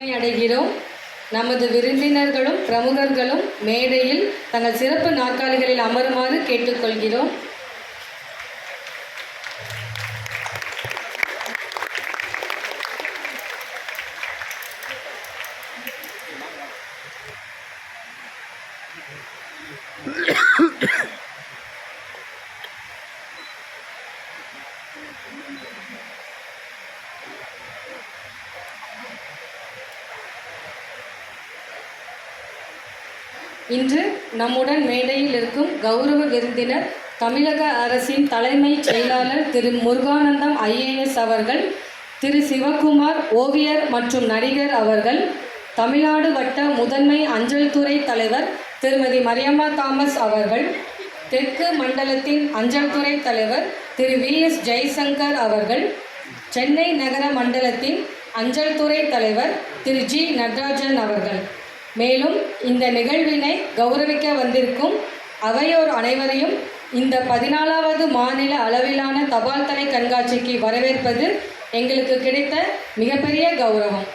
அடைகிறோம். நமது விருந்தினர்களும் பிரமுகர்களும் மேடையில் தங்கள் சிறப்பு நாற்காலிகளில் அமருமாறு கேட்டுக்கொள்கிறோம். இன்று நம்முடன் மேடையில் இருக்கும் கௌரவ விருந்தினர் தமிழக அரசின் தலைமைச் செயலாளர் திரு முருகானந்தம் IAS அவர்கள், திரு சிவகுமார் ஓவியர் மற்றும் நடிகர் அவர்கள், தமிழ்நாடு வட்ட முதன்மை அஞ்சல் துறை தலைவர் திருமதி மரியம்மா தாமஸ் அவர்கள், தெற்கு மண்டலத்தின் அஞ்சல் துறை தலைவர் திரு VS ஜெய்சங்கர் அவர்கள், சென்னை நகர மண்டலத்தின் அஞ்சல் துறை தலைவர் திரு G நடராஜன் அவர்கள், மேலும் இந்த நிகழ்வினை கௌரவிக்க வந்திருக்கும் அவையோர் அனைவரையும் இந்த 14வது மாநில அளவிலான தபால் தலை கண்காட்சிக்கு வரவேற்பது எங்களுக்கு கிடைத்த மிகப்பெரிய கௌரவம்.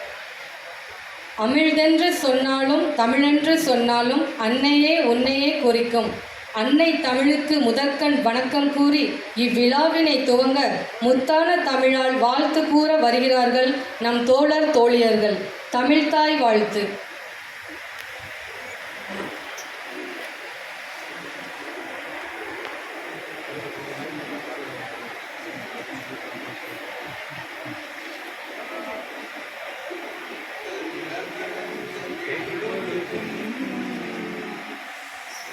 அமிழ்தென்று சொன்னாலும் தமிழென்று சொன்னாலும் அன்னையே உன்னையே குறிக்கும். அன்னை தமிழுக்கு முதற்கண் வணக்கம் கூறி இவ்விழாவினை துவங்க முத்தான தமிழால் வாழ்த்து கூற வருகிறார்கள் நம் தோழர் தோழியர்கள். தமிழ்தாய் வாழ்த்து.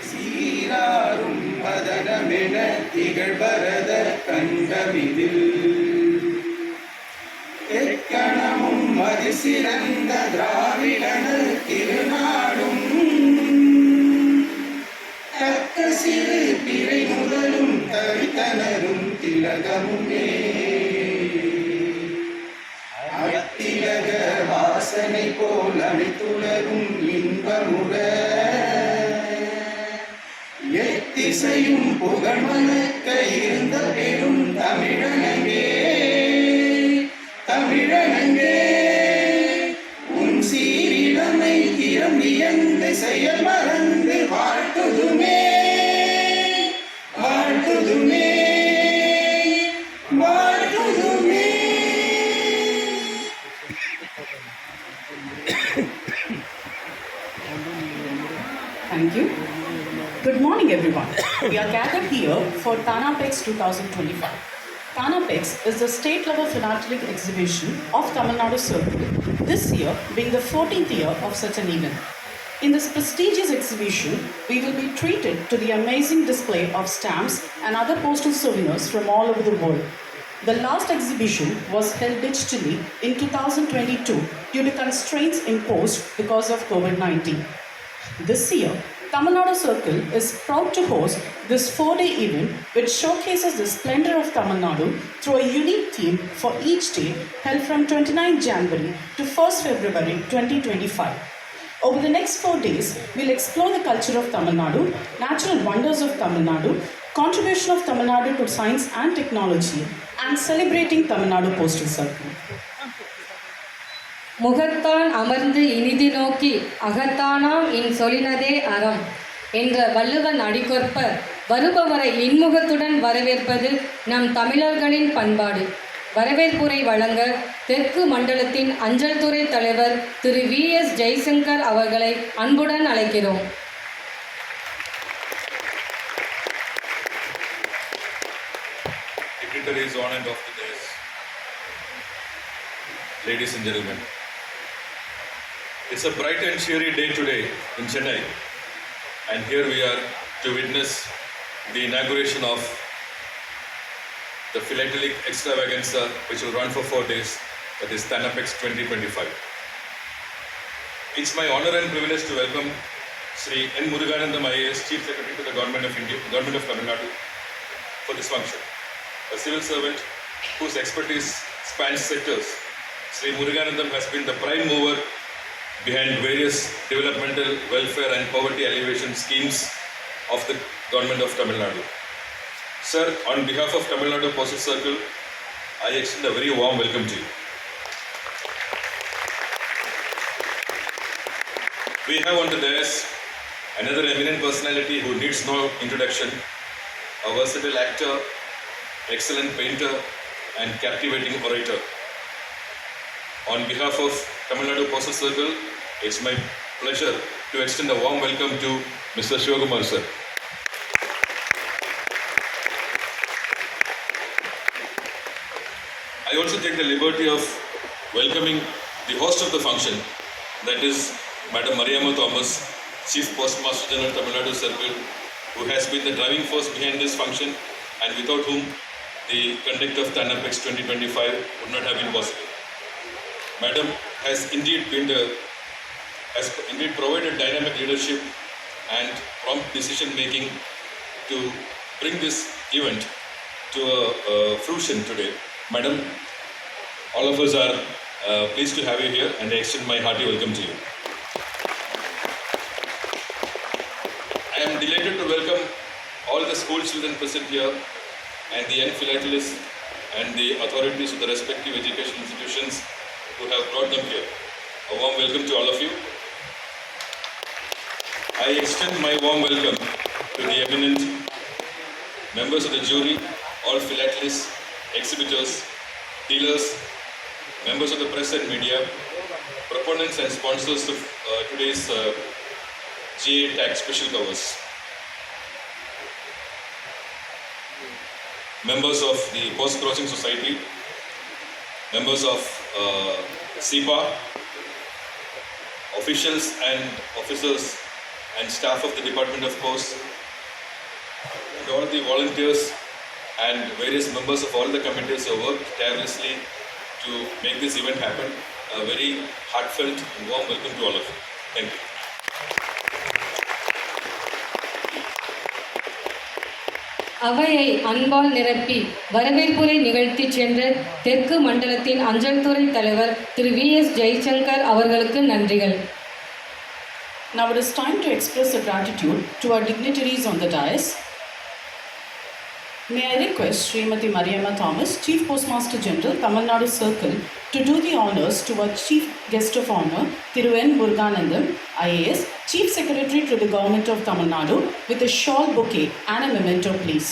சீராரும் பதனமென திகழ்பரத கண்டமிதில் எக்கணமும் மதிசிறந்த திராவிடனர் திருநாடும் தக்க சிறு பிறை முதலும் தவித்தனரும் திலகமுமே அத்திலக வாசனை போல் அனைத்துலகும் இன்பமுட எத்திசையும் புகழ் மணக்க இருந்த பெரும் தமிழனங்கே தமிழனங்கே உன் சீரிழமை திறம் வியந்து செயல் மறந்து வாழ்த்துதுமே வாழ்த்துதுமே வாழ்த்துதுமே. Thank you. Good morning, everyone. We are gathered here for TANAPEX 2025. TANAPEX is the state-level philatelic exhibition of Tamil Nadu Circle, this year being the 14th year of such an event. In this prestigious exhibition, we will be treated to the amazing display of stamps and other postal souvenirs from all over the world. The last exhibition was held digitally in 2022 due to constraints imposed because of COVID-19. This year, Tamil Nadu Circle is proud to host this 4-day event which showcases the splendor of Tamil Nadu through a unique theme for each day, held from 29 January to 1st February 2025. Over the next 4 days, we'll explore the culture of Tamil Nadu, natural wonders of Tamil Nadu, contribution of Tamil Nadu to science and technology, and celebrating Tamil Nadu Postal Circle. முகத்தான் அமர்ந்து இனிதி நோக்கி அகத்தானாம் இன் சொலினதே அறம் என்ற வள்ளுவன் அடிகொற்ப வருபவரை இன்முகத்துடன் வரவேற்பது நம் தமிழர்களின் பண்பாடு. வரவேற்புரை வழங்க தெற்கு மண்டலத்தின் அஞ்சல் துறை தலைவர் திரு VS ஜெய்சங்கர் அவர்களை அன்புடன் அழைக்கிறோம். Dignitaries on and off the dais, ladies and gentlemen, it's a bright and cheery day today in Chennai, and here we are to witness the inauguration of the philatelic extravaganza which will run for 4 days, that is TANAPEX 2025. It's my honor and privilege to welcome Sri N. Muruganandam IAS, Chief Secretary to the Government of India, Government of Tamil Nadu, for this function. A civil servant whose expertise spans sectors, Sri Muruganandam has been the prime mover behind various developmental, welfare and poverty alleviation schemes of the Government of Tamil Nadu. Sir, on behalf of Tamil Nadu Postal Circle, I extend a very warm welcome to you. We have on the dais another eminent personality who needs no introduction, a versatile actor, excellent painter, and captivating orator. On behalf of Tamil Nadu Postal Circle, it's my pleasure to extend a warm welcome to Mr. Shivakumar sir. I also take the liberty of welcoming the host of the function, that is Madam Mariamma Thomas, Chief Postmaster General Tamil Nadu Circle, who has been the driving force behind this function and without whom the conduct of TANAPEX 2025 would not have been possible. Madam has indeed provided dynamic leadership and prompt decision making to bring this event to a fruition today. Madam, all of us are pleased to have you here, and I extend my hearty welcome to you. I am delighted to welcome all the school children present here and the young philatelists and the authorities of the respective education institutions who have brought them here. A warm welcome to all of you. I extend my warm welcome to the eminent members of the jury, all philatelists, exhibitors, dealers, members of the press and media, proponents and sponsors of today's GA Tag special covers, members of the Post Crossing Society, members of SIPA, officials and officers and staff of the Department of Post, and all the volunteers and various members of all the committees who worked tirelessly to make this event happen. A very heartfelt and warm welcome to all of you. Thank you. அவையை அன்பால் நிரப்பி வரவேற்புரை நிகழ்த்தி சென்ற தெற்கு மண்டலத்தின் அஞ்சல் துறை தலைவர் திரு V.S. ஜெய்சங்கர் அவர்களுக்கு நன்றிகள். Now it is time to express a gratitude to our dignitaries on the dais. May I request Srimati Mariamma Thomas, Chief Postmaster General, Tamil Nadu Circle, to do the honours to our Chief Guest of Honour, Thiru N. Muruganandam, IAS, Chief Secretary to the Government of Tamil Nadu, with a shawl bouquet and a memento, please.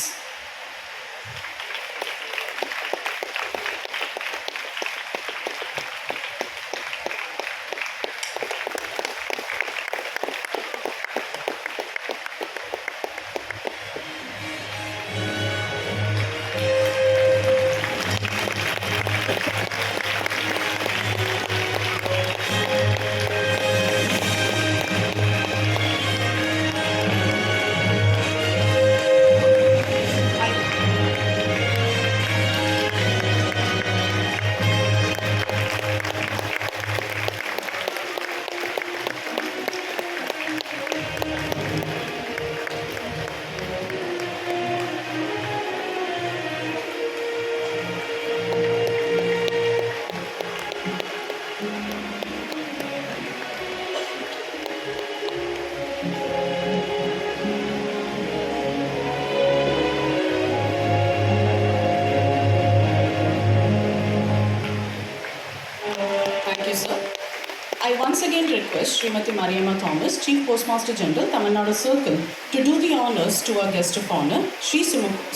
I once again request Srimati Mariamma Thomas, Chief Postmaster General, Tamil Nadu Circle, to do the honours to our guest of honour, Sri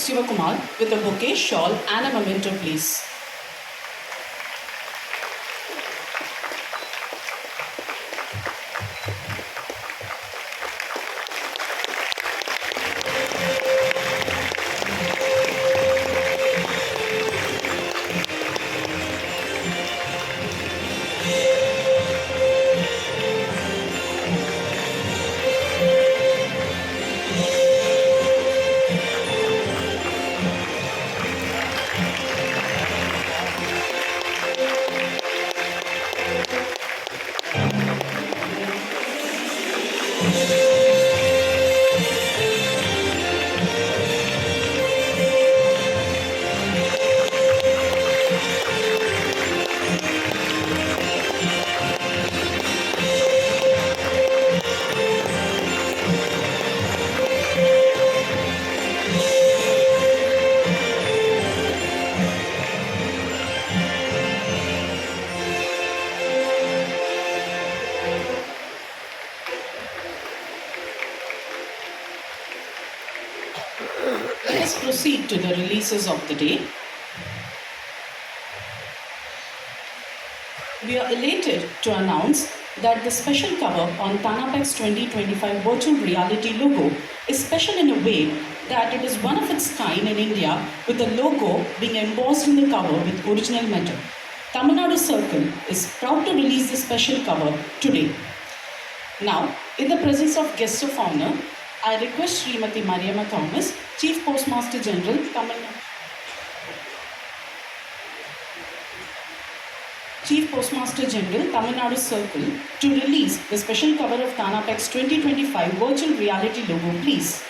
Sivakumar, with a bouquet, shawl and a memento, please. let's proceed to the releases of the day. We are elated to announce that the special cover on Thanapex 2025 virtual reality logo is special in a way that it is one of its kind in India, with the logo being embossed in the cover with original metal. Tamil Nadu Circle is proud to release the special cover today. Now, in the presence of guest of honor, I request Srimati Mariamma Thomas, Chief Postmaster General, Tamil Nadu. Chief Postmaster General, Tamil Nadu Circle, to release the special cover of Thanapex 2025 virtual reality logo, please.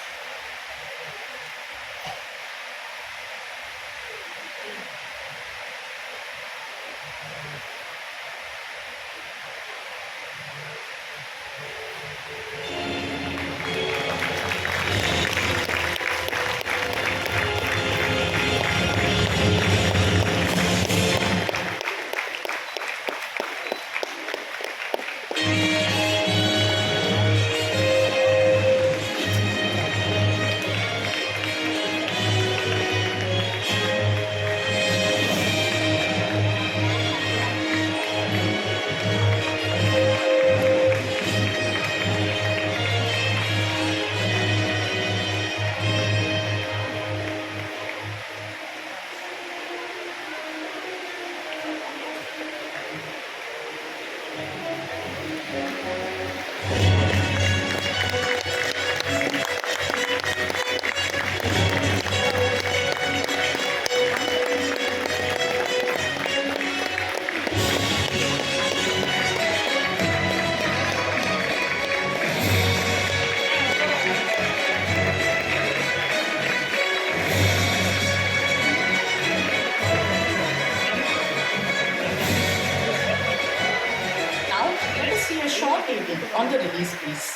On the release, please.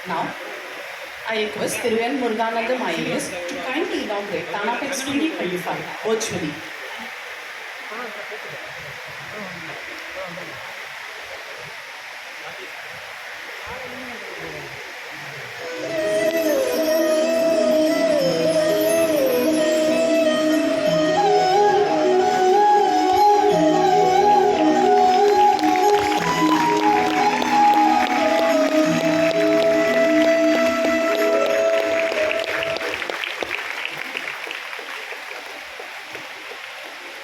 Now, I request Thiru N. Muruganandam IAS to kindly inaugurate Thanapex 2025 virtually.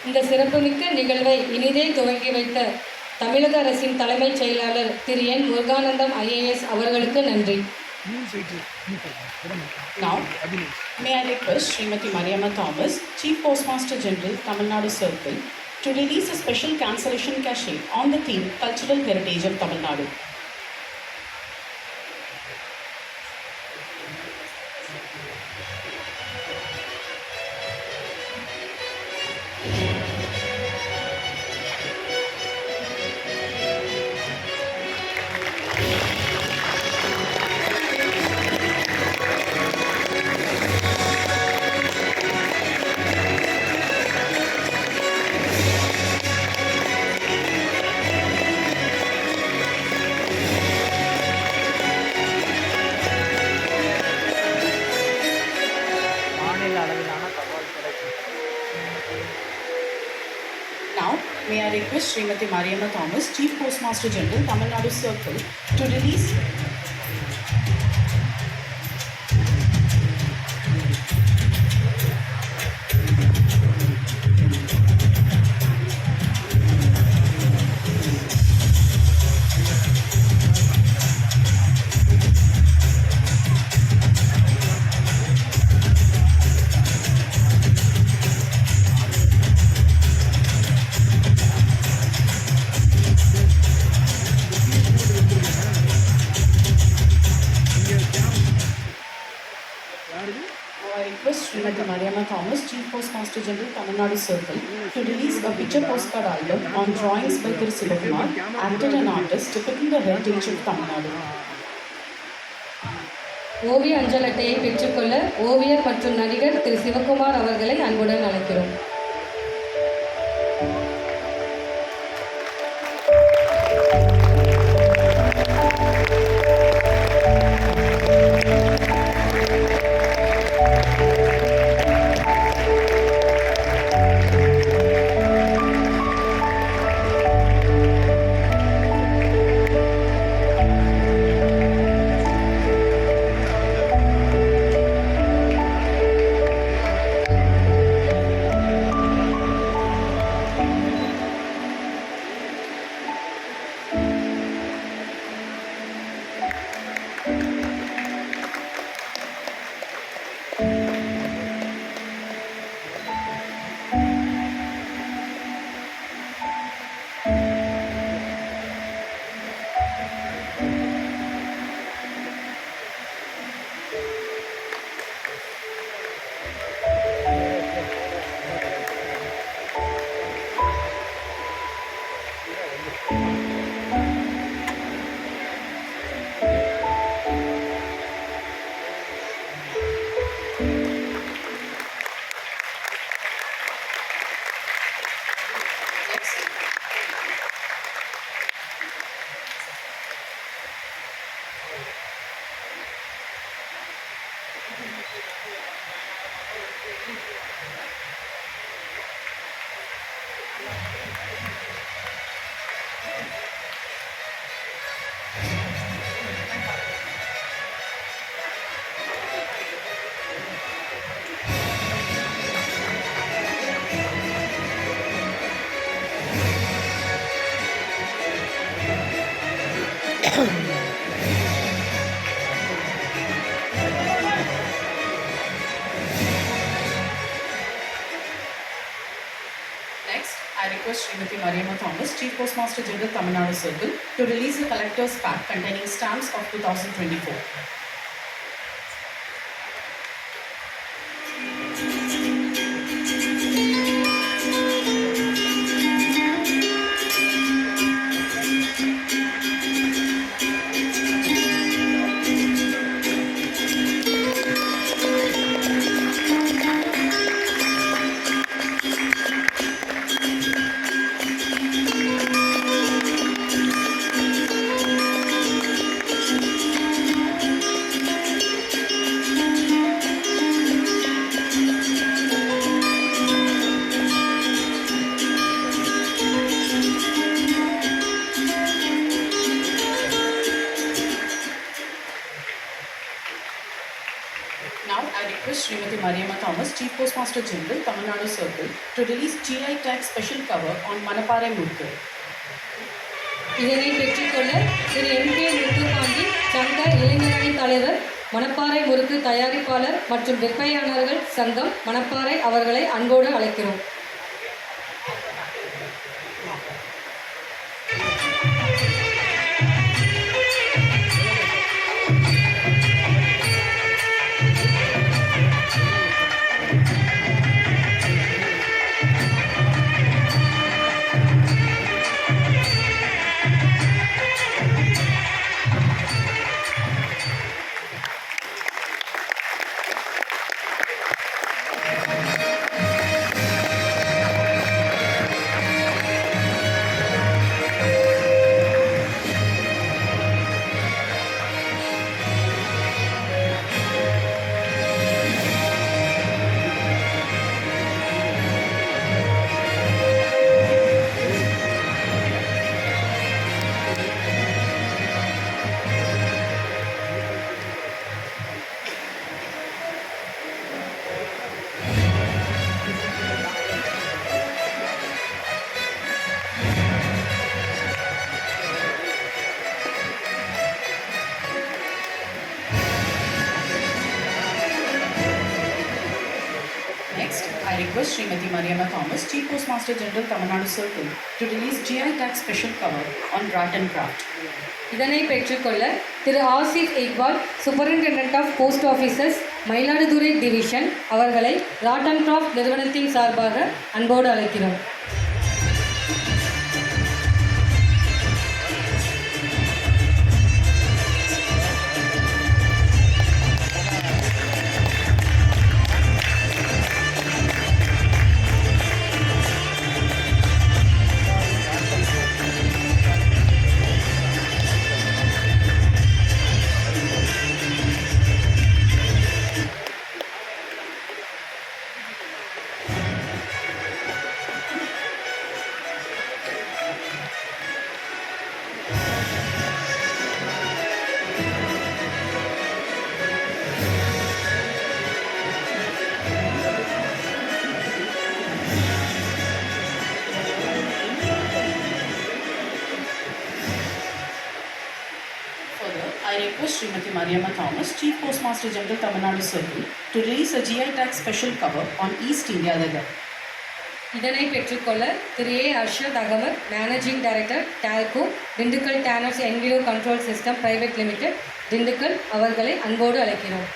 இந்த சிறப்புமிக்க நிகழ்வை இனிதே துவங்கி வைத்த தமிழக அரசின் தலைமைச் செயலாளர் திரு என் முருகானந்தம் ஐஏஎஸ் அவர்களுக்கு நன்றி. Now, may I request Srimati Mariamma Thomas, Chief Postmaster General, Tamil Nadu Circle, to release a special cancellation cachet on the theme Cultural Heritage of Tamil Nadu. Now, may I request Srimati Mariamma Thomas, Chief Postmaster General, Tamil Nadu Circle, to release I request Srimati Mariamma Thomas, Chief Postmaster General, Tamil Nadu Circle, to release a picture postcard album on drawings by Thiru Sivakumar, actor and artist depicting the heritage of Tamil Nadu. ஓவிய அஞ்சல் அட்டையை பெற்றுக்கொள்ள ஓவியர் மற்றும் நடிகர் திரு சிவகுமார் அவர்களை அன்புடன் அழைக்கிறோம். Next, I request Srimati Mariamma Thomas, Chief Postmaster General, Tamil Nadu Circle, to release a collector's pack containing stamps of 2024. Now, I request Srimati Mariamma Thomas, Chief Postmaster General, Tamil Nadu Circle, to release GI tag special cover on Manaparai Murukku. இதனை பெற்றுக்கொள்ள திரு MK. Muthupandi சங்க இளைஞரணி தலைவர், மணப்பாறை முறுக்கு தயாரிப்பாளர் மற்றும் விற்பனையாளர்கள் சங்கம் மணப்பாறை அவர்களை அன்போடு அழைக்கிறோம். I request Srimati Mariamma Thomas, Chief Postmaster General, Tamil Nadu Circle, to release GI tag special cover on Art and Craft. இதனை பெற்றுக்கொள்ள Thiru Asif Iqbal, superintendent of post officers, Mayiladuthurai division அவர்களை ராட் அண்ட் கிராஃப்ட் நிறுவனத்தின் சார்பாக அன்போடு அழைக்கிறோம். I request Srimati Mariamma Thomas, Chief Postmaster General, Tamil Nadu Circle, to release a GI tag special cover on East India leather. இதனை பெற்றுக்கொள்ள Thiru A. Arshad Ahmed, managing director, TALCO, Dindigul tanners enviro control system private limited, Dindigul அவர்களை அன்போடு அழைக்கிறோம்.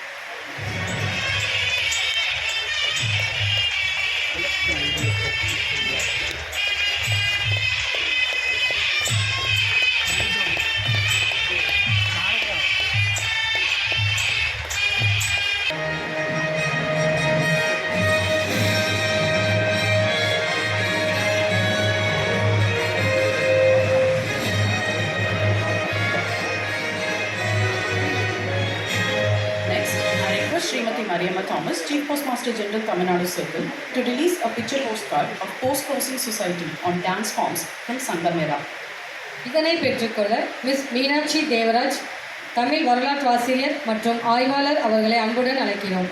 Srimati Mariamma Thomas, Chief Postmaster General, Tamil Nadu Circle, to release a picture postcard of Post Crossing Society on dance forms from Sangamera. இதனை பெற்றுக்கொள்ள miss Meenakshi Devaraj, Tamil வரலாற்று ஆசிரியர் மற்றும் ஆய்வாளர் அவர்களை அன்புடன் அழைக்கிறோம்.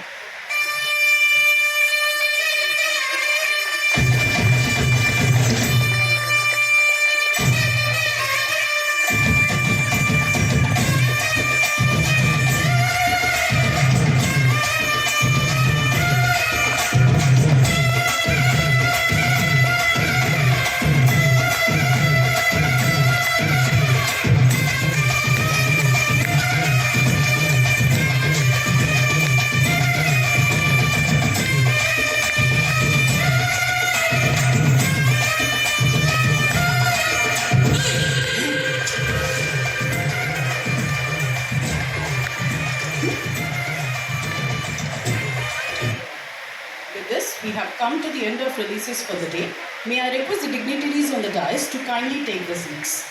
the end of releases for the day. May I request the dignitaries on the dais to kindly take the seats.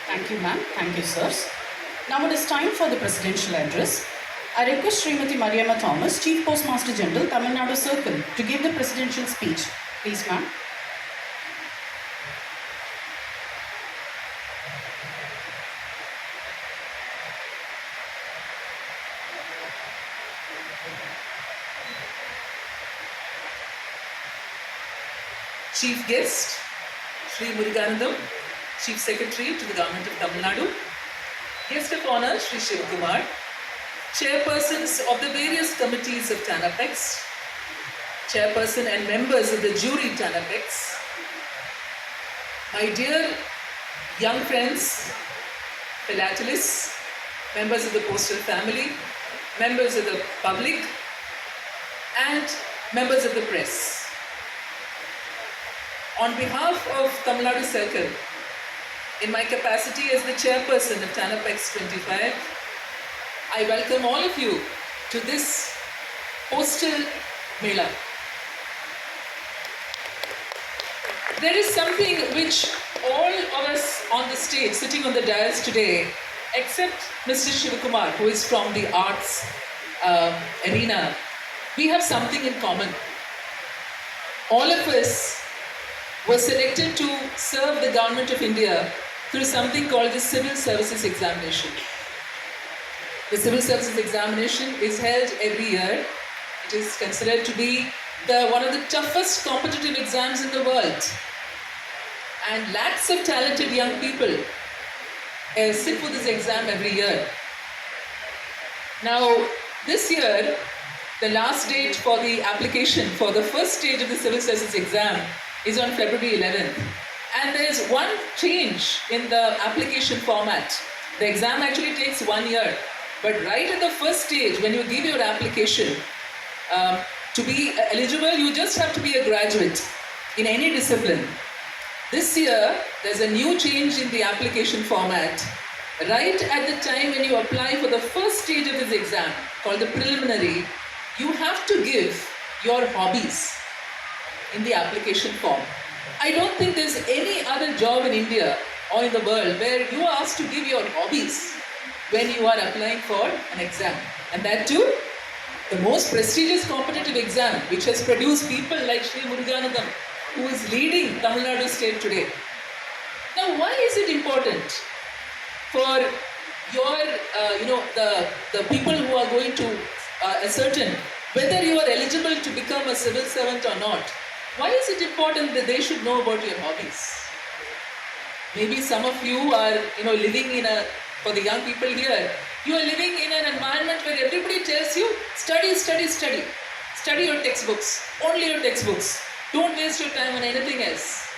Thank you, ma'am. Thank you, sirs. Now it is time for the presidential address. I request Srimati Mariamma Thomas, Chief Postmaster General, Tamil Nadu Circle, to give the presidential speech. Please, ma'am. Chief Guest, Sri Muruganandam, Chief Secretary to the Government of Tamil Nadu, Guest of Honor, Sri Shivakumar, Chairpersons of the various committees of TANAPEX, Chairperson and members of the jury TANAPEX, my dear young friends, philatelists, members of the postal family, members of the public, and members of the press. On behalf of Tamil Nadu Circle, in my capacity as the chairperson of TANAPEX 25, I welcome all of you to this postal Mela. There is something which all of us on the stage, sitting on the dais today, except Mr. Shivakumar, who is from the arts arena, we have something in common. All of us were selected to serve the government of India through something called the Civil Services Examination. The Civil Services Examination is held every year. It is considered to be one of the toughest competitive exams in the world. And lakhs of talented young people sit for this exam every year. Now, this year, the last date for the application for the first stage of the Civil Services exam is on February 11th. And there's one change in the application format. The exam actually takes 1 year. But right at the first stage, when you give your application, to be eligible, you just have to be a graduate in any discipline. This year, there's a new change in the application format. Right at the time when you apply for the first stage of this exam, called the preliminary, you have to give your hobbies in the application form. I don't think there's any other job in India or in the world where you are asked to give your hobbies when you are applying for an exam. And that too, the most prestigious competitive exam which has produced people like Sri Muruganandam, who is leading Tamil Nadu state today. Now, why is it important for your, the people who are going to ascertain whether you are eligible to become a civil servant or not? Why is it important that they should know about your hobbies? Maybe some of you are, living for the young people here, you are living in an environment where everybody tells you, study, study, study. Study your textbooks, only your textbooks. Don't waste your time on anything else.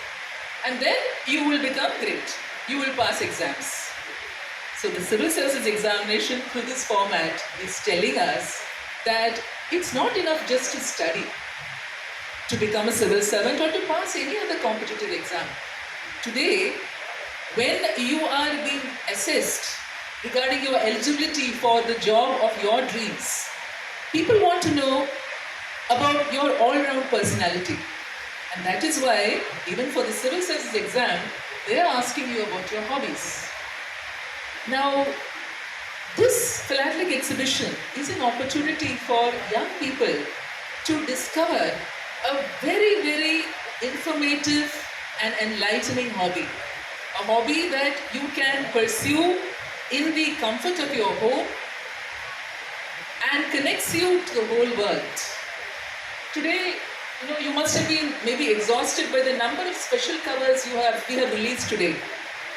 And then you will become great. You will pass exams. So the Civil Services Examination through this format is telling us that it's not enough just to study to become a civil servant or to pass any other competitive exam. Today, when you are being assessed regarding your eligibility for the job of your dreams, people want to know about your all-round personality. And that is why, even for the civil services exam, they are asking you about your hobbies. Now, this philatelic exhibition is an opportunity for young people to discover a very, very informative and enlightening hobby. A hobby that you can pursue in the comfort of your home and connects you to the whole world. Today, you must have been maybe exhausted by the number of special covers we have released today.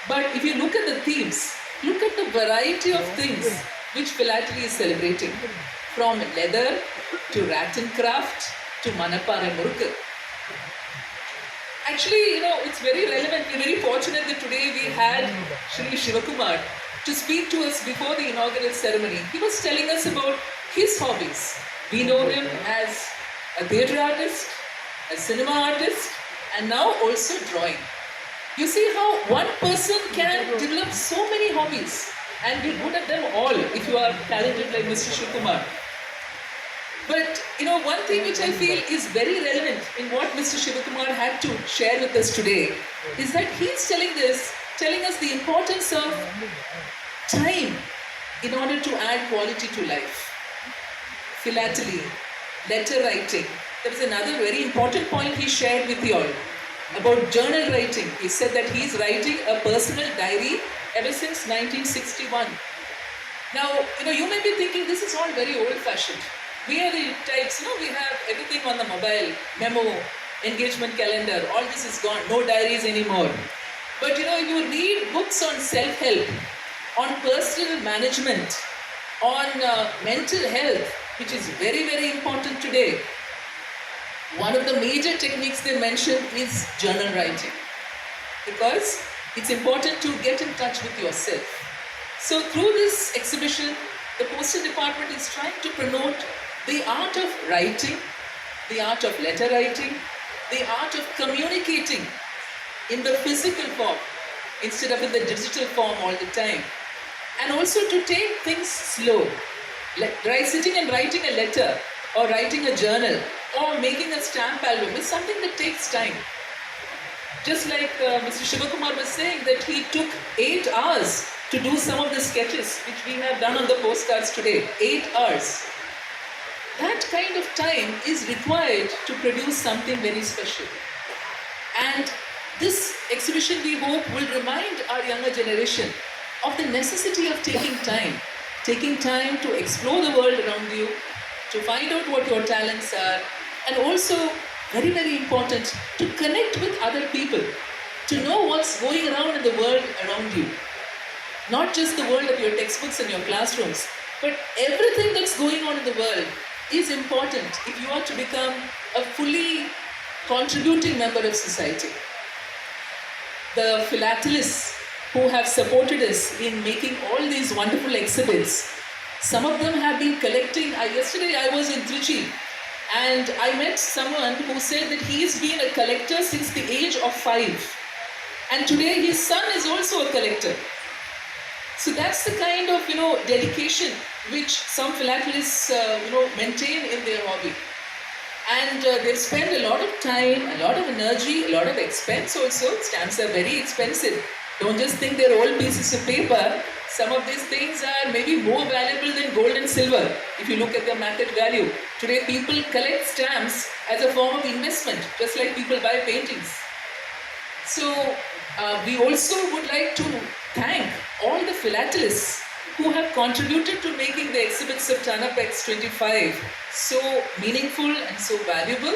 But if you look at the themes, look at the variety of things which philately is celebrating. From leather to rat and craft to Manappara Murukku. Actually, it's very relevant. We're very fortunate that today we had Sri Shivakumar to speak to us before the inaugural ceremony. He was telling us about his hobbies. We know him as a theatre artist, a cinema artist, and now also drawing. You see how one person can develop so many hobbies and be good at them all if you are talented like Mr. Shivkumar. But one thing which I feel is very relevant in what Mr. Shivakumar had to share with us today is that he's telling us the importance of time in order to add quality to life. Philately, letter writing. There was another very important point he shared with you all about journal writing. He said that he's writing a personal diary ever since 1961. Now, you may be thinking this is all very old-fashioned. We are the types, we have everything on the mobile, memo, engagement calendar, all this is gone, no diaries anymore. But you read books on self-help, on personal management, on mental health, which is very, very important today. One of the major techniques they mention is journal writing, because it's important to get in touch with yourself. So through this exhibition, the Postal Department is trying to promote the art of writing, the art of letter writing, the art of communicating in the physical form instead of in the digital form all the time. And also to take things slow. Sitting and writing a letter or writing a journal or making a stamp album is something that takes time. Just like Mr. Shivakumar was saying that he took 8 hours to do some of the sketches which we have done on the postcards today. 8 hours. That kind of time is required to produce something very special. And this exhibition, we hope, will remind our younger generation of the necessity of taking time to explore the world around you, to find out what your talents are, and also, very, very important, to connect with other people, to know what's going around in the world around you. Not just the world of your textbooks and your classrooms, but everything that's going on in the world is important if you are to become a fully contributing member of society. The philatelists who have supported us in making all these wonderful exhibits, some of them have been collecting. Yesterday I was in Trichy and I met someone who said that he's been a collector since the age of 5. And today his son is also a collector. So that's the kind of, dedication which some philatelists, maintain in their hobby. And they spend a lot of time, a lot of energy, a lot of expense also. Stamps are very expensive. Don't just think they're old pieces of paper. Some of these things are maybe more valuable than gold and silver if you look at their market value. Today people collect stamps as a form of investment, just like people buy paintings. So we also would like to thank all the philatelists who have contributed to making the exhibits of TANAPEX 25 so meaningful and so valuable.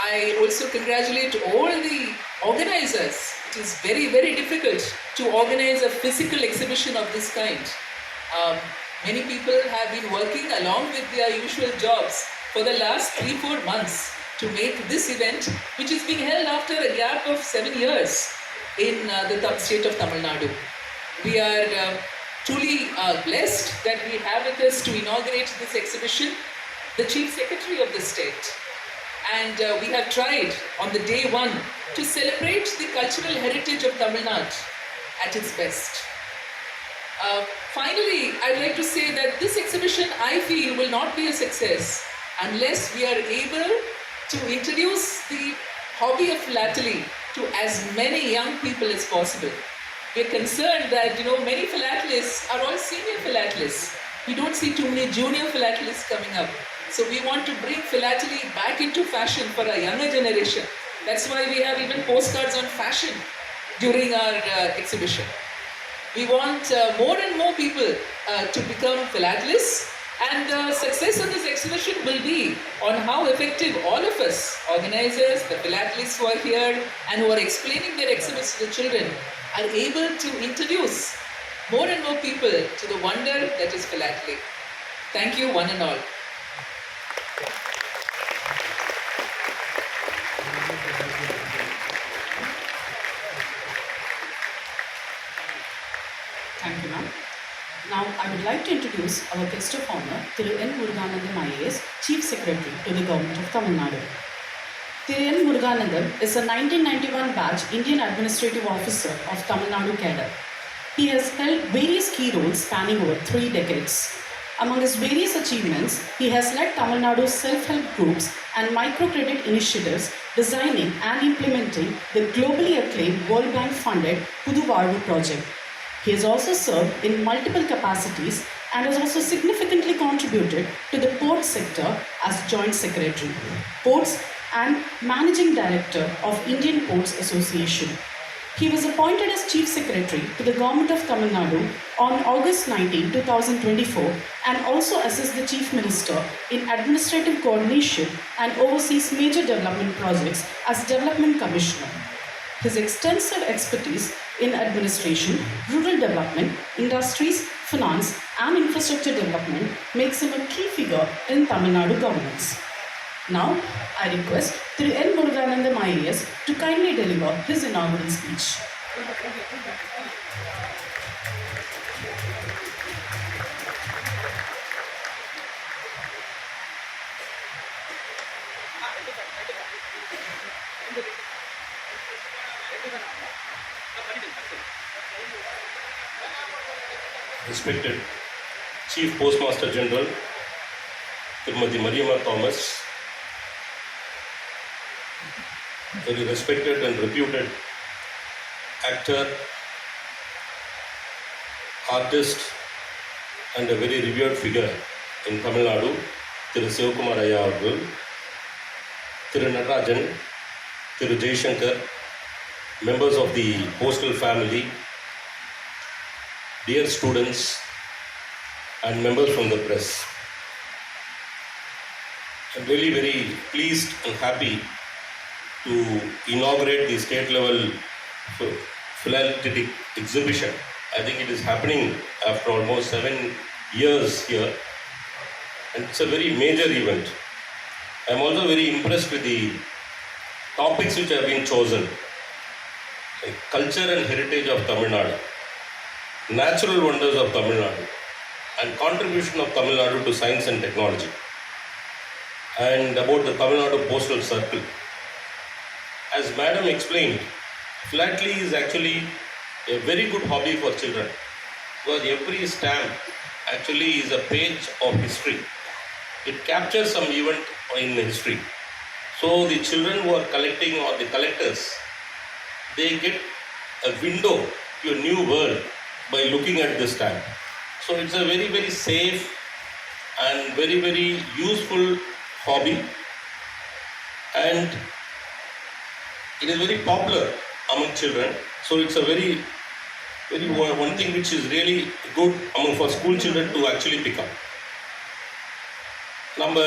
I also congratulate all the organizers. It is very, very difficult to organize a physical exhibition of this kind. Many people have been working along with their usual jobs for the last 3-4 months to make this event, which is being held after a gap of 7 years in the state of Tamil Nadu. We are truly blessed that we have with us to inaugurate this exhibition the Chief Secretary of the state. And we have tried on the day 1 to celebrate the cultural heritage of Tamil Nadu at its best. Finally, I'd like to say that this exhibition, I feel, will not be a success unless we are able to introduce the hobby of philately to as many young people as possible. We're concerned that, many philatelists are all senior philatelists. We don't see too many junior philatelists coming up. So we want to bring philately back into fashion for a younger generation. That's why we have even postcards on fashion during our exhibition. We want more and more people to become philatelists, and the success of this exhibition will be on how effective all of us, organizers, the philatelists who are here and who are explaining their exhibits to the children, are able to introduce more and more people to the wonder that is philately. Thank you, one and all. Thank you, ma'am. Now, I would like to introduce our guest of honor, Thiru N. Muruganandam IAS, Chief Secretary to the Government of Tamil Nadu. Thiru N. Muruganandam is a 1991 batch Indian Administrative Officer of Tamil Nadu cadre. He has held various key roles spanning over 3 decades. Among his various achievements, he has led Tamil Nadu's self-help groups and microcredit initiatives, designing and implementing the globally acclaimed World Bank-funded Pudu Vazhvu project. He has also served in multiple capacities and has also significantly contributed to the port sector as Joint Secretary, Ports and Managing Director of Indian Ports Association. He was appointed as Chief Secretary to the Government of Tamil Nadu on August 19, 2024 and also assists the Chief Minister in administrative coordination and oversees major development projects as Development Commissioner. His extensive expertise in administration, rural development, industries, finance and infrastructure development makes him a key figure in Tamil Nadu governance. Now, I request Thiru N. Muruganandam IAS to kindly deliver his inaugural speech. Respected Chief Postmaster General Srimati Mariamma Thomas, very respected and reputed actor, artist and a very revered figure in Tamil Nadu, Thiru Sivakumar Ayya avargal, Thiru Natarajan, Thiru Jayashankar, members of the postal family, dear students and members from the press. I'm really very pleased and happy to inaugurate the state level philatelic exhibition. I think it is happening after almost 7 years here and it's a very major event. I'm also very impressed with the topics which have been chosen, like culture and heritage of Tamil Nadu, natural wonders of Tamil Nadu and contribution of Tamil Nadu to science and technology, and about the Tamil Nadu Postal Circle. As Madam explained, philately is actually a very good hobby for children because every stamp actually is a page of history. It captures some event in history. So the children who are collecting or the collectors, they get a window to a new world by looking at this stamp. So it's a very, very safe and very, very useful hobby, and it is very popular among children. So it's a very one thing which is really good among for school children to actually pick up. நம்ம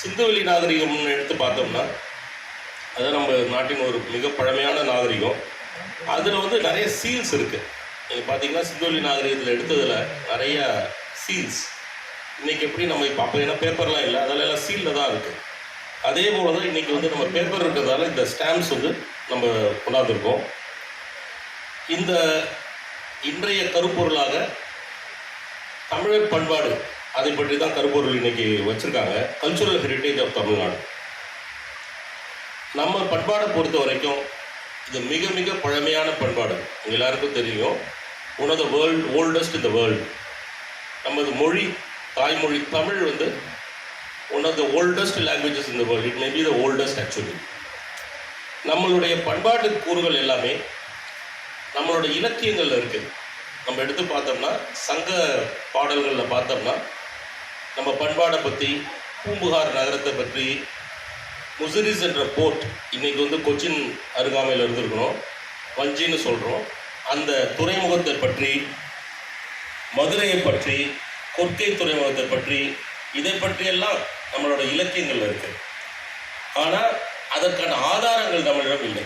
சிந்துவெளி நாகரிகம்னு எடுத்து பார்த்தோம்னா அது நம்ம நாட்டின் ஒரு மிக பழமையான நாகரிகம். அதில் வந்து நிறைய சீல்ஸ் இருக்குது. நீங்கள் பார்த்தீங்கன்னா சிந்துவெளி நாகரிகத்தில் எடுத்ததில் நிறைய சீல்ஸ். இன்றைக்கி எப்படி நம்ம இப்போ அப்போ ஏன்னா பேப்பர்லாம் இல்லை, அதெல்லாம் சீலில் தான் இருக்குது. அதே போல் தான் இன்றைக்கி வந்து நம்ம பேப்பர் இருக்கிறதால இந்த ஸ்டாம்ப்ஸ் வந்து நம்ம கொண்டாந்துருக்கோம். இந்த இன்றைய கருப்பொருளாக தமிழர் பண்பாடு, அதை பற்றி தான் கருப்பொருள் இன்றைக்கி வச்சுருக்காங்க. Cultural heritage of Tamil Nadu. நம்ம பண்பாடை பொறுத்த வரைக்கும் இது மிக மிக பழமையான பண்பாடு. உங்கள் எல்லாருக்கும் தெரியும், one of the world oldest in the world. நமது மொழி, தாய்மொழி தமிழ் வந்து one of the oldest languages in the world. It may be the oldest actually. நம்மளுடைய பண்பாட்டு கூறுகள் எல்லாமே நம்மளோட இலக்கியங்களில் இருக்குது. நம்ம எடுத்து பார்த்தோம்னா சங்க பாடல்களில் பார்த்தோம்னா நம்ம பண்பாடை பற்றி, பூம்புகார் நகரத்தை பற்றி, முசிரிஸ் என்ற போர்ட், இன்றைக்கி வந்து கொச்சின் அருகாமையில் இருந்திருக்கணும், வஞ்சின்னு சொல்கிறோம், அந்த துறைமுகத்தை பற்றி, மதுரையை பற்றி, கொற்கை துறைமுகத்தை பற்றி, இதை பற்றியெல்லாம் நம்மளோட இலக்கியங்கள் இருக்குது. ஆனால் அதற்கான ஆதாரங்கள் நம்மளிடம் இல்லை.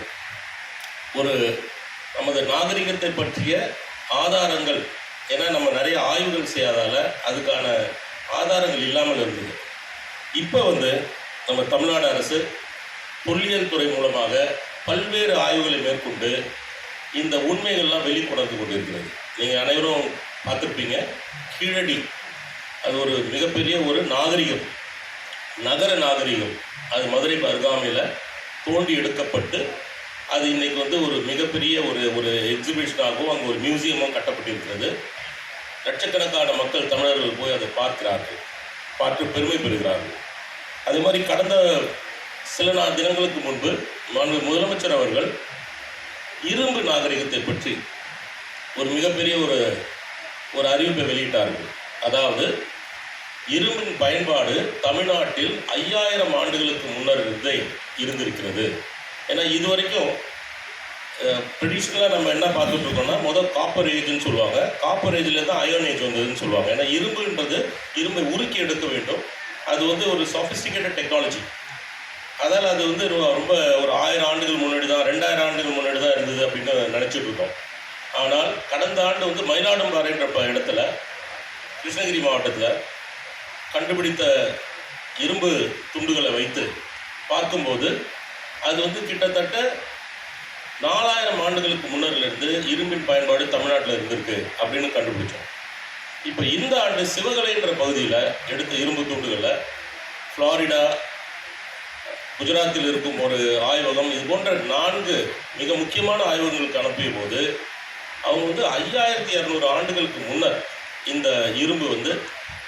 ஒரு நமது நாகரிகத்தை பற்றிய ஆதாரங்கள், ஏன்னா நம்ம நிறைய ஆய்வுகள் செய்யாதால அதுக்கான ஆதாரங்கள் இல்லாமல் இருந்தது. இப்போ வந்து நம்ம தமிழ்நாடு அரசு தொல்லியல் துறை மூலமாக பல்வேறு ஆய்வுகளை மேற்கொண்டு இந்த உண்மைகள்லாம் வெளிக்கொணர்ந்து கொண்டிருக்கிறது. நீங்கள் அனைவரும் பார்த்துருப்பீங்க, கீழடி அது ஒரு மிகப்பெரிய ஒரு நாகரிகம். நகர நாகரிகம், அது மதுரை அருகாமையில் தோண்டி எடுக்கப்பட்டு அது இன்னைக்கு வந்து ஒரு மிகப்பெரிய ஒரு எக்ஸிபிஷனாகவும் அங்கே ஒரு மியூசியமும் கட்டப்பட்டிருக்கிறது. லட்சக்கணக்கான மக்கள் தமிழர்கள் போய் அதை பார்க்கிறார்கள், பார்த்து பெருமை பெறுகிறார்கள். அதே மாதிரி கடந்த சில தினங்களுக்கு முன்பு முதலமைச்சர் அவர்கள் இரும்பு நாகரிகத்தை பற்றி ஒரு மிகப்பெரிய ஒரு அறிவிப்பை வெளியிட்டார்கள். அதாவது இரும்பின் பயன்பாடு தமிழ்நாட்டில் 5000 ஆண்டுகளுக்கு முன்னர் இருந்திருக்கிறது. ஏன்னா இது வரைக்கும் ட்ரெடிஷ்னலாக நம்ம என்ன பார்த்துட்டு இருக்கோம்னா காப்பர் ஏஜ்னு சொல்லுவாங்க. காப்பர் ஏஜில் தான் அயர்ன் ஏஜ் வந்ததுன்னு சொல்லுவாங்க. ஏன்னா இரும்புன்றது இரும்பை உருக்கி எடுக்க வேண்டும். அது வந்து ஒரு சொஃபிஸ்டிகேட்டட் டெக்னாலஜி. அதால் அது வந்து ரொம்ப ஒரு 1000 ஆண்டுகள் முன்னாடி தான் 2000 ஆண்டுகள் முன்னாடி தான் இருந்தது அப்படின்னு நினச்சிட்டு இருக்கோம். ஆனால் கடந்த ஆண்டு வந்து மயிலாடும்பாறைன்ற இடத்துல கிருஷ்ணகிரி மாவட்டத்தில் கண்டுபிடித்த இரும்பு துண்டுகளை வைத்து பார்க்கும்போது அது வந்து கிட்டத்தட்ட 4000 ஆண்டுகளுக்கு முன்னர்லேருந்து இரும்பின் பயன்பாடு தமிழ்நாட்டில் இருந்திருக்கு அப்படின்னு கண்டுபிடிச்சோம். இப்போ இந்த ஆண்டு சிவகலைன்ற பகுதியில் எடுத்த இரும்பு துண்டுகளில் ஃப்ளாரிடா, குஜராத்தில் இருக்கும் ஒரு ஆய்வகம், இது போன்ற 4 மிக முக்கியமான ஆய்வகங்களுக்கு அனுப்பிய போது அவங்க வந்து 5200 ஆண்டுகளுக்கு முன்னர் இந்த இரும்பு வந்து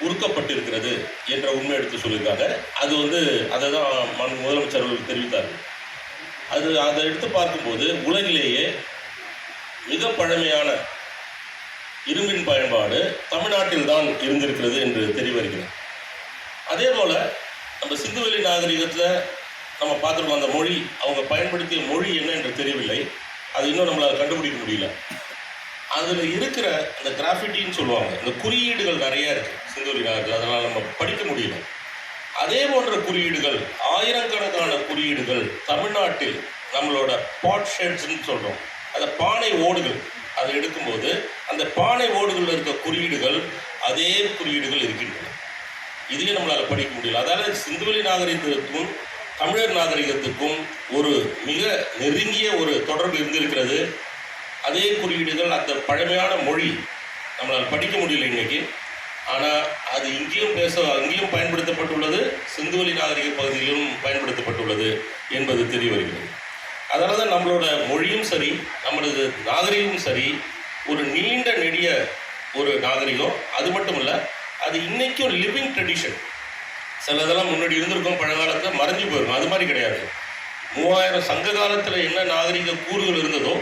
உருக்கப்பட்டிருக்கிறது என்ற உண்மை எடுத்து சொல்லியிருக்காங்க. அது வந்து அதை தான் முதலமைச்சர் அவர்கள் தெரிவித்தார்கள். அதை எடுத்து பார்க்கும்போது உலகிலேயே மிக பழமையான இரும்பின் பயன்பாடு தமிழ்நாட்டில் தான் இருந்திருக்கிறது என்று தெரிய வருகிறது. அதே போல் நம்ம சிந்துவெளி நாகரிகத்தில் நம்ம பார்த்துருக்கோம். அந்த மொழி, அவங்க பயன்படுத்திய மொழி என்ன என்று தெரியவில்லை. அது இன்னும் நம்மளால் கண்டுபிடிக்க முடியல. அதில் இருக்கிற அந்த கிராஃபிட்டின்னு சொல்லுவாங்க, இந்த குறியீடுகள் நிறையா இருக்குது சிந்துவெளி நாகரிகத்தில். அதனால் நம்ம படிக்க முடியல. அதே போன்ற குறியீடுகள், ஆயிரக்கணக்கான குறியீடுகள் தமிழ்நாட்டில் நம்மளோட பாட் ஷெட்ஸ்ன்னு சொல்கிறோம், அந்த பானை ஓடுகள், அதை எடுக்கும்போது அந்த பானை ஓடுகளில் இருக்க குறியீடுகள் அதே குறியீடுகள் இருக்கின்றன. இதையே நம்மளால் படிக்க முடியல. அதாவது சிந்துவெளி நாகரிகத்திற்கும் தமிழர் நாகரிகத்துக்கும் ஒரு மிக நெருங்கிய ஒரு தொடர்பு இருந்திருக்கிறது. அதே குறியீடுகள், அந்த பழமையான மொழி நம்மளால் படிக்க முடியல இன்னைக்கு. ஆனால் அது இங்கேயும் பயன்படுத்தப்பட்டுள்ளது, சிந்துவெளி நாகரிக பகுதியிலும் பயன்படுத்தப்பட்டுள்ளது என்பது தெரிய வருகிறது. அதனால தான் நம்மளோட மொழியும் சரி, நம்மளது நாகரிகமும் சரி, ஒரு நீண்ட நெடிய ஒரு நாகரிகம். அது மட்டும் இல்லை, அது இன்றைக்கும் லிவிங் ட்ரெடிஷன். சிலதெல்லாம் முன்னாடி இருந்திருக்கும், பழங்காலத்தில் மறைஞ்சு போயிருக்கும். அது மாதிரி கிடையாது. 3000 சங்க காலத்தில் என்ன நாகரிக கூறுகள் இருந்ததோ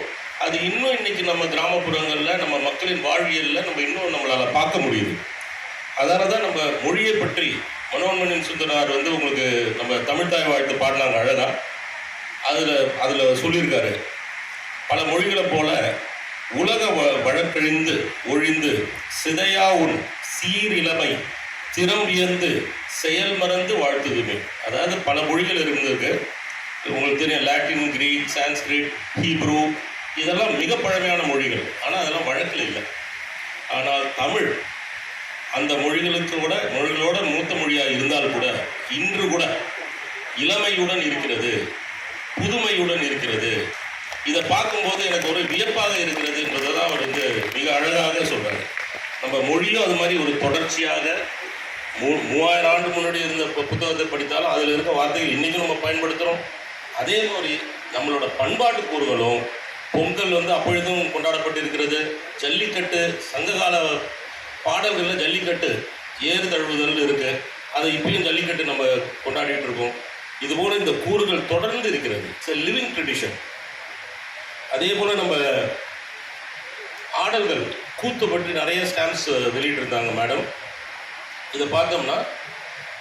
அது இன்னும் இன்றைக்கி நம்ம கிராமப்புறங்களில், நம்ம மக்களின் வாழ்வியலில் நம்ம இன்னும் நம்மளால் பார்க்க முடியுது. அதனால தான் நம்ம மொழியை பற்றி மனோன்மணியன் சுந்தரனார் வந்து உங்களுக்கு நம்ம தமிழ்தாய் வாழ்த்து பாடினாங்க அழகாக. அதில் சொல்லியிருக்காரு, பல மொழிகளை போல உலக வழக்கழிந்து ஒழிந்து சிதையா உன் சீரிழமை திறம் வியந்து செயல் மறந்து வாழ்த்துதுமே. அதாவது பல மொழிகள் இருந்திருக்கு. உங்களுக்கு தெரியும், லாட்டின், கிரீக், சான்ஸ்கிரிட், ஹீப்ரூ, இதெல்லாம் மிக பழமையான மொழிகள். ஆனால் அதெல்லாம் வழக்கில் இல்லை. ஆனால் தமிழ் அந்த மொழிகளோட மூத்த மொழியாக இருந்தால் கூட இன்று கூட இளமையுடன் இருக்கிறது, புதுமையுடன் இருக்கிறது. இதை பார்க்கும்போது எனக்கு ஒரு வியப்பாக இருக்கிறது என்பதை தான் அவர் வந்து மிக அழகாக சொல்கிறார். நம்ம மொழியும் அது மாதிரி ஒரு தொடர்ச்சியாக 3000 ஆண்டு முன்னாடி இருந்த புத்தகத்தை படித்தாலும் அதில் இருக்க வார்த்தைகள் இன்றைக்கும் நம்ம பயன்படுத்துகிறோம். அதே மாதிரி நம்மளோட பண்பாட்டு கூறுகளும், பொங்கல் வந்து அப்பொழுதும் கொண்டாடப்பட்டிருக்கிறது. ஜல்லிக்கட்டு, சங்ககால பாடல்களில் ஜல்லிக்கட்டு, ஏறு தழுவுதல் இருக்குது. அதை இப்பயும் ஜல்லிக்கட்டு நம்ம கொண்டாடிட்டு இருக்கோம். இதுபோல் இந்த கூறுகள் தொடர்ந்து இருக்கிறது. It's a living tradition. அதே போல் நம்ம ஆடல்கள், கூத்து பற்றி நிறைய ஸ்டாம்ப்ஸ் வெளியிட்டிருந்தாங்க மேடம். இதை பார்த்தோம்னா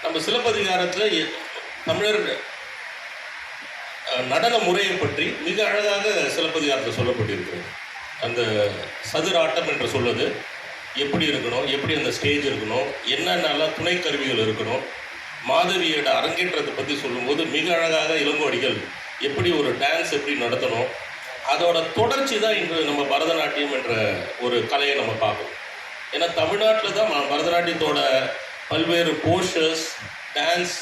நம்ம சிலப்பதிகாரத்தில் தமிழர் நடன முறையை பற்றி மிக அழகாக சிலப்பதிகாரத்தில் சொல்லப்பட்டிருக்கிறது. அந்த சதுராட்டம் என்று சொல்வது எப்படி இருக்கணும், எப்படி அந்த ஸ்டேஜ் இருக்கணும், என்னென்னலாம் துணை கருவிகள் இருக்கணும், மாதவியோட அரங்கேற்றத்தை பற்றி சொல்லும்போது மிக அழகாக இளங்கோடிகள் எப்படி ஒரு டான்ஸ் எப்படி நடத்தணும், அதோட தொடர்ச்சி தான் இன்று நம்ம பரதநாட்டியம் என்ற ஒரு கலையை நம்ம பார்க்கணும். ஏன்னா தமிழ்நாட்டில் தான் பரதநாட்டியத்தோட பல்வேறு போஸ்டர்ஸ், டான்ஸ்,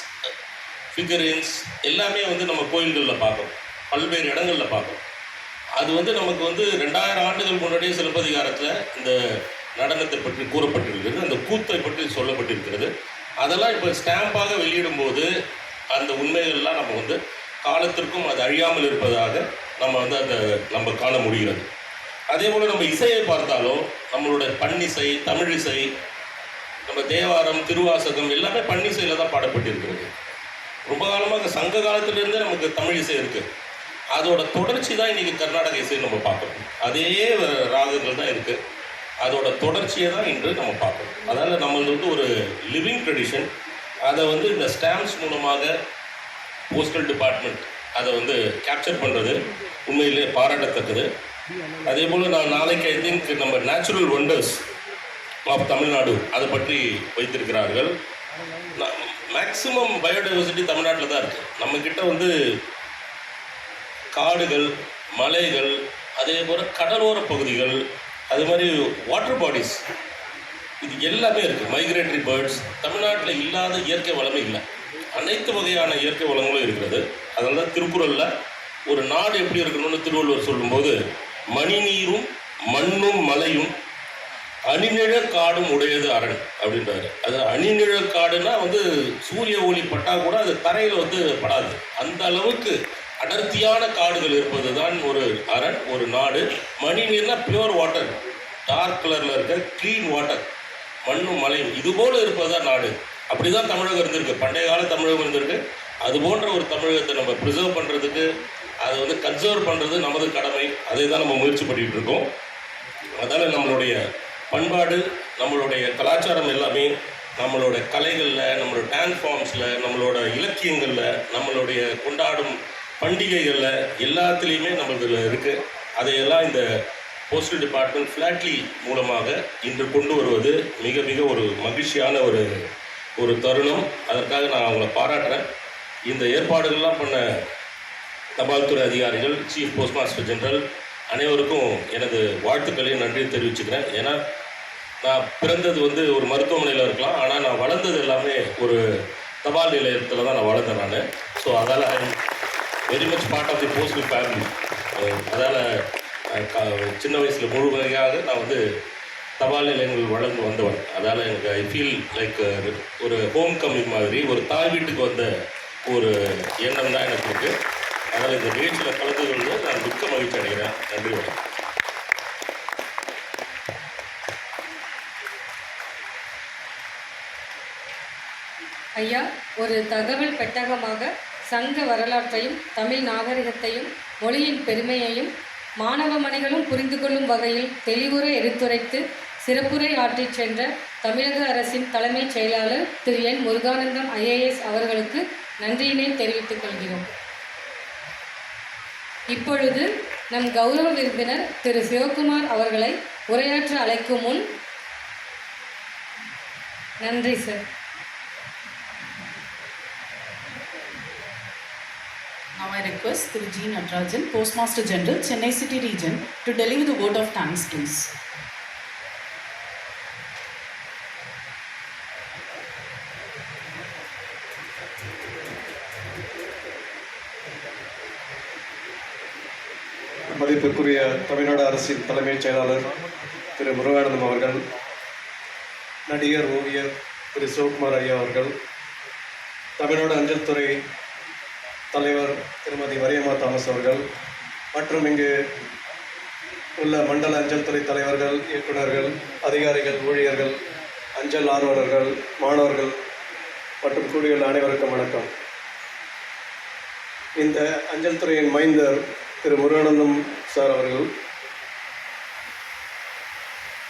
ஃபிகரின்ஸ் எல்லாமே வந்து நம்ம கோயில்களில் பார்க்கணும், பல்வேறு இடங்களில் பார்க்கணும். அது வந்து நமக்கு வந்து 2000 ஆண்டுகள் முன்னாடியே சிலப்பதிகாரத்தில் இந்த நடனத்தை பற்றி கூறப்பட்டிருக்கிறது, அந்த கூத்தை பற்றி சொல்லப்பட்டிருக்கிறது. அதெல்லாம் இப்போ ஸ்டாம்பாக வெளியிடும்போது அந்த உண்மைகள்லாம் நம்ம வந்து காலத்திற்கும் அது அழியாமல் இருப்பதாக நம்ம வந்து அதை நம்ம காண முடிகிறது. அதே போல் நம்ம இசையை பார்த்தாலும் நம்மளோட பண்ணிசை, தமிழிசை, நம்ம தேவாரம், திருவாசகம் எல்லாமே பண்ணிசையில் தான் பாடப்பட்டிருக்கிறது. ரொம்ப காலமாக சங்க காலத்திலிருந்தே நமக்கு தமிழ் இசை இருக்குது. அதோட தொடர்ச்சி தான் இன்றைக்கி கர்நாடக இசை நம்ம பார்க்கணும். அதே ராகங்கள் தான் இருக்குது. அதோட தொடர்ச்சியை தான் இன்று நம்ம பார்க்கணும். அதனால் நம்மளது வந்து ஒரு லிவிங் ட்ரெடிஷன். அதை வந்து இந்த ஸ்டாம்ப்ஸ் மூலமாக போஸ்டல் டிபார்ட்மெண்ட் அதை வந்து கேப்சர் பண்ணுறது உண்மையிலே பாராட்டத்தக்கது. அதே போல் நான் நாளைக்கு ஐ திங்க் நம்ம நேச்சுரல் ஒண்டர்ஸ் ஆஃப் தமிழ்நாடு அதை பற்றி வைத்திருக்கிறார்கள். மேக்ஸிமம் பயோடைவர்சிட்டி தமிழ்நாட்டில் தான் இருக்குது. நம்மக்கிட்ட வந்து காடுகள், மலைகள், அதே போல் கடலோர பகுதிகள், அது மாதிரி வாட்டர் பாடிஸ், இது எல்லாமே இருக்குது. மைக்ரேட்டரி பேர்ட்ஸ், தமிழ்நாட்டில் இல்லாத இயற்கை வளமே இல்லை. அனைத்து வகையான இயற்கை வளங்களும் இருக்கிறது. அதனால தான் திருக்குறளில் ஒரு நாடு எப்படி இருக்கணும்னு திருவள்ளுவர் சொல்லும்போது, மணிநீரும் மண்ணும் மலையும் அணிநிழற் காடும் உடையது அரண் அப்படின்றாரு. அது அணிநிழற் காடுனா வந்து சூரிய ஒளி பட்டால் கூட அது தரையில் வந்து படாது. அந்த அளவுக்கு அடர்த்தியான காடுகள் இருப்பது தான் ஒரு அரண், ஒரு நாடு. மணி நீர்னா பியூர் வாட்டர், டார்க் கலரில் இருக்க க்ளீன் வாட்டர், மண்ணும் மலையும் இதுபோல் இருப்பது தான் நாடு. அப்படி தான் தமிழகம் இருந்திருக்கு, பண்டைய கால தமிழகம் இருந்திருக்கு. அது போன்ற ஒரு தமிழகத்தை நம்ம ப்ரிசர்வ் பண்ணுறதுக்கு, அதை வந்து கன்சர்வ் பண்ணுறது நமது கடமை. அதை தான் நம்ம முயற்சி பண்ணிகிட்டு இருக்கோம். அதனால் நம்மளுடைய பண்பாடு, நம்மளுடைய கலாச்சாரம் எல்லாமே நம்மளோட கலைகளில், நம்மளோட டான்ஸ் ஃபார்ம்ஸில், நம்மளோட இலக்கியங்களில், நம்மளுடைய கொண்டாடும் பண்டிகைகளில் எல்லாத்துலேயுமே நம்மளதில் இருக்குது. அதையெல்லாம் இந்த போஸ்டல் டிபார்ட்மெண்ட் ஃப்ளாட்லி மூலமாக இன்று கொண்டு வருவது மிக மிக ஒரு மகிழ்ச்சியான ஒரு தருணம். அதற்காக நான் அவங்கள பாராட்டுறேன். இந்த ஏற்பாடுகள்லாம் பண்ண தபால்துறை அதிகாரிகள், சீஃப் போஸ்ட் மாஸ்டர் ஜெனரல் அனைவருக்கும் எனது வாழ்த்துக்களையும் நன்றி தெரிவிச்சுக்கிறேன். ஏன்னா நான் பிறந்தது வந்து ஒரு மருத்துவமனையில் இருக்கலாம், ஆனால் நான் வளர்ந்தது எல்லாமே ஒரு தபால் நிலையத்தில் தான் நான் வளர்ந்தேன் நான். ஸோ அதால் I am very much part of the postal family. அதால் சின்ன வயசில் முழுமையாக நான் வந்து தபால் நிலையங்கள் வளர்ந்து வந்தவன். அதால் எனக்கு ஐ ஃபீல் லைக் ஒரு ஹோம் கம்மிங் மாதிரி, ஒரு தாய் வீட்டுக்கு வந்த ஒரு எண்ணம் தான் எனக்கு இருக்குது. அதனால் இந்த நிகழ்ச்சியில் கலந்து கொண்டு நான் மிக்க மகிழ்ச்சி அடைகிறேன். நன்றி வணக்கம். ஐயா, ஒரு தகவல் பெட்டகமாக சங்க வரலாற்றையும் தமிழ் நாகரிகத்தையும் மொழியின் பெருமையையும் மாணவ மணிகளும் புரிந்து கொள்ளும் வகையில் தெளிவுற எடுத்துரைத்து சிறப்புரை ஆற்றிச் சென்ற தமிழக அரசின் தலைமைச் செயலாளர் திரு என் முருகானந்தம் IAS அவர்களுக்கு நன்றியினை தெரிவித்துக் கொள்கிறோம். இப்பொழுது நம் கௌரவ விருந்தினர் திரு சிவகுமார் அவர்களை உரையாற்ற அழைக்கும் முன் நன்றி sir. Now I request Thiru G. Natarajan, Postmaster General, Chennai City Region, to deliver the vote of thanks, please. மதிப்பிற்குரிய தமிழ்நாடு அரசின் தலைமைச் செயலாளர் திரு முருகானந்தம் அவர்கள், நடிகர் ஓவியர் திரு சிவகுமார் ஐயா அவர்கள், தமிழ்நாடு அஞ்சல் துறை தலைவர் திருமதி வரியம்மா தாமஸ் அவர்கள், மற்றும் இங்கு உள்ள மண்டல அஞ்சல் துறை தலைவர்கள், இயக்குநர்கள், அதிகாரிகள், ஊழியர்கள், அஞ்சல் ஆர்வலர்கள், மாணவர்கள் மற்றும் கூடியுள்ள அனைவருக்கும் வணக்கம். இந்த அஞ்சல் துறையின் மைந்தர் திரு முருகானந்தம் சார் அவர்கள்,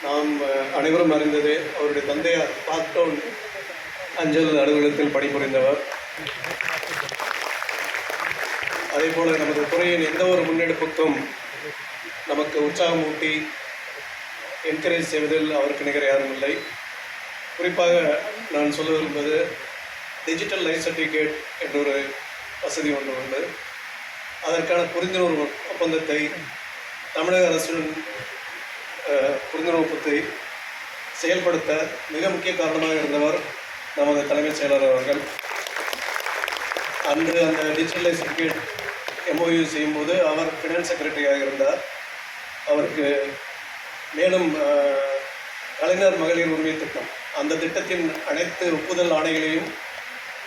நாம் அனைவரும் அறிந்ததே, அவருடைய தந்தையார் பார்க்டவுன் அஞ்சல் அலுவலகத்தில் பணிபுரிந்தவர். அதேபோல் நமது துறையின் எந்த ஒரு முன்னெடுப்புக்கும் நமக்கு உற்சாகம் ஊட்டி என்கரேஜ் செய்வதில் அவருக்கு நிகர யாரும் இல்லை. குறிப்பாக நான் சொல்ல விரும்புவது, டிஜிட்டல் லைஃப் சர்டிஃபிகேட் என்ற ஒரு வசதி ஒன்று உண்டு. அதற்கான புரிந்துணர்வு ஒப்பந்தத்தை தமிழக அரசுடன் புரிந்துணர்வு ஒப்பந்தத்தை செயல்படுத்த மிக முக்கிய காரணமாக இருந்தவர் நமது தலைமைச் செயலாளர் அவர்கள். அன்று அந்த டிஜிட்டல் லைஃப் சர்டிஃபிகேட் MOU செய்யும்போது அவர் ஃபினான்ஸ் செக்ரட்டரியாக இருந்தார். அவருக்கு மேலும் கலைஞர் மகளிர் உரிமை திட்டம் அந்த திட்டத்தின் அனைத்து ஒப்புதல் ஆணைகளையும்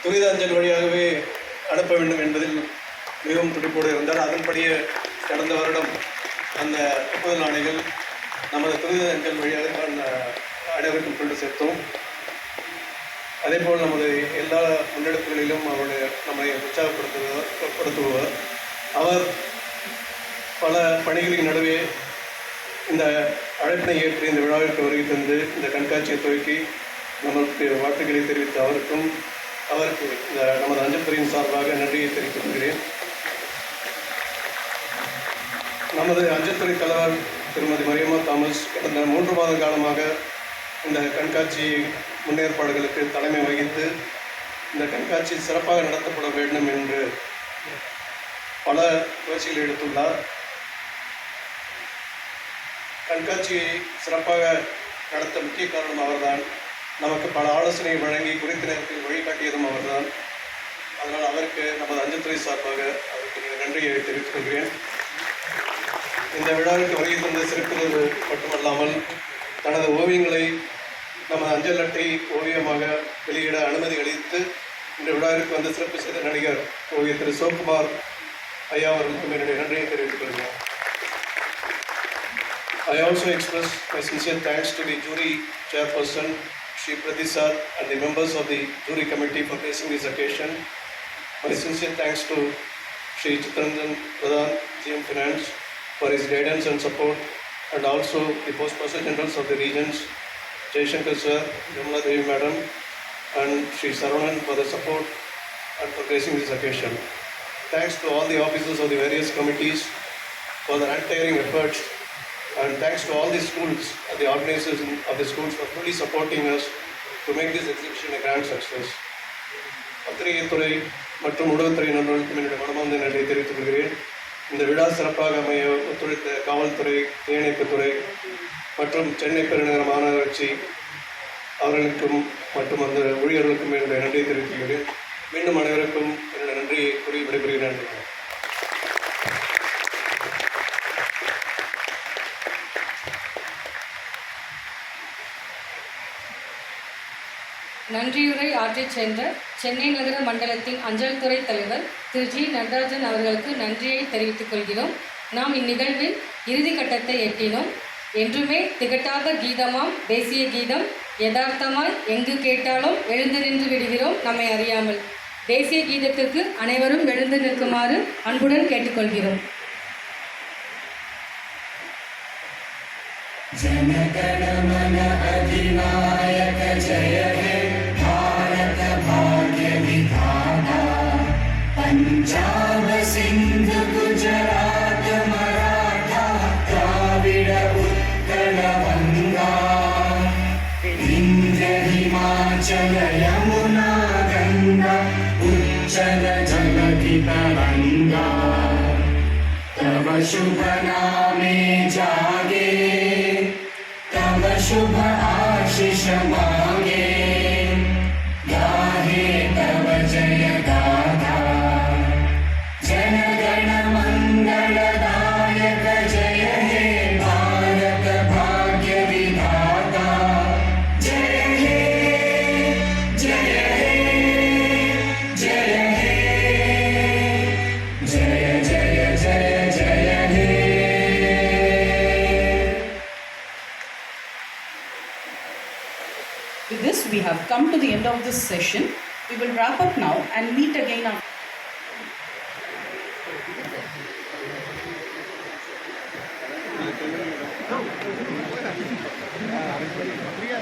துரித அஞ்சல் வழியாகவே அனுப்ப வேண்டும் என்பதில் மிகவும் துடிப்போடு இருந்தார். அதன்படியே கடந்த வருடம் அந்த ஒப்புதல் ஆணைகள் நமது துரித அஞ்சல் வழியாக தான் அனைவருக்கும் கொண்டு சேர்த்தோம். அதேபோல் நமது எல்லா முன்னெடுப்புகளிலும் அவருடைய நம்மை உற்சாகப்படுத்துவார். அவர் பல பணிகளின் நடுவே இந்த அழைப்பினை ஏற்று இந்த விழாவிற்கு வருகை தந்து இந்த கண்காட்சியை துவக்கி நமக்கு வாழ்த்துக்களை தெரிவித்த அவருக்கு இந்த நமது அஞ்சல் துறையின் சார்பாக நன்றியை தெரிவித்துக் கொள்கிறேன். நமது அஞ்சல் துறை தலைவர் திருமதி மரியம்மா தாமஸ் கடந்த 3 மாத காலமாக இந்த கண்காட்சி முன்னேற்பாடுகளுக்கு தலைமை வகித்து இந்த கண்காட்சி சிறப்பாக நடத்தப்பட வேண்டும் என்று பல முயற்சிகளை எடுத்துள்ளார். கண்காட்சியை சிறப்பாக நடத்த முக்கிய காரணம் அவர்தான். நமக்கு பல ஆலோசனை வழங்கி குறித்த நேரத்தில் வழிகாட்டியதும் அவர்தான். அதனால் அவருக்கு நமது அஞ்சல் துறை சார்பாக அவருக்கு நன்றியை தெரிவித்துக் கொள்கிறேன். இந்த விழாவிற்கு வருகை தந்த சிறப்பினர் மட்டுமல்லாமல் தனது ஓவியங்களை நமது அஞ்சல் அட்டை ஓவியமாக வெளியிட அனுமதி அளித்து இந்த விழாவிற்கு வந்து சிறப்பு செய்த நடிகர் ஓவியர் திரு சிவகுமார் ஐயா அவர்களுக்கும் என்னுடைய நன்றியை தெரிவித்துக் கொள்கிறேன். I also express my sincere thanks to the jury chairperson, Shri Pradisar, and the members of the jury committee for gracing this occasion. My sincere thanks to Shri Chitranjan Pradhan, GM Finance, for his guidance and support, and also the Postmaster Generals of the regions, Jaishankar Sir, Jamala Devi Madam, and Shri Saravanan for the support and for gracing this occasion. Thanks to all the officers of the various committees for their untiring efforts, and thanks to all the schools and the organizers of the schools for fully supporting us to make this exhibition a grand success. பத்திரிகைத்துறை மற்றும் ஊடகத்துறை நண்பர்களுக்கும் என்னுடைய மனமார்ந்த நன்றியை தெரிவித்துக் கொள்கிறேன். இந்த விழா சிறப்பாக அமைய ஒத்துழைத்த காவல்துறை, தீயணைப்புத்துறை மற்றும் சென்னை பெருநகர மாநகராட்சி அவர்களுக்கும் மற்றும் அந்த ஊழியர்களுக்கும் என்னுடைய நன்றியை தெரிவித்துக் கொள்கிறேன். மீண்டும் அனைவருக்கும் என்னுடைய நன்றியை கூறி விடைபெறுகிறேன். நன்றியுரை ஆற்றிச் சென்ற சென்னை நகர மண்டலத்தின் அஞ்சல் துறை தலைவர் திரு ஜி நடராஜன் அவர்களுக்கு நன்றியை தெரிவித்துக் கொள்கிறோம். நாம் இந்நிகழ்வில் இறுதி கட்டத்தை எட்டினோம். என்றுமே திகட்டாத கீதமாம் தேசிய கீதம் யதார்த்தமாய் எங்கு கேட்டாலும் எழுந்து நின்று விடுகிறோம் நம்மை அறியாமல். தேசிய கீதத்திற்கு அனைவரும் எழுந்து நிற்குமாறு அன்புடன் கேட்டுக்கொள்கிறோம். जनगणमन अधिनायक जय हे भारत भाग्य विधाता पंजाब सिंध गुजरात मराठा द्राविड उत्कल गंगा विंध्य हिमाचल यमुना गंगा उच्चल जलधि तरंगा तव शुभ नामे जागे तव शुभ आशीष मांगे गाहे तव जय गाथा जन गण मंगलदायक जय हे भारत भाग्य विधाता जय हे जय हे जय हे जय जय जय जय हे. With this, we have come to the end of this session. We will wrap up now and meet again after. Free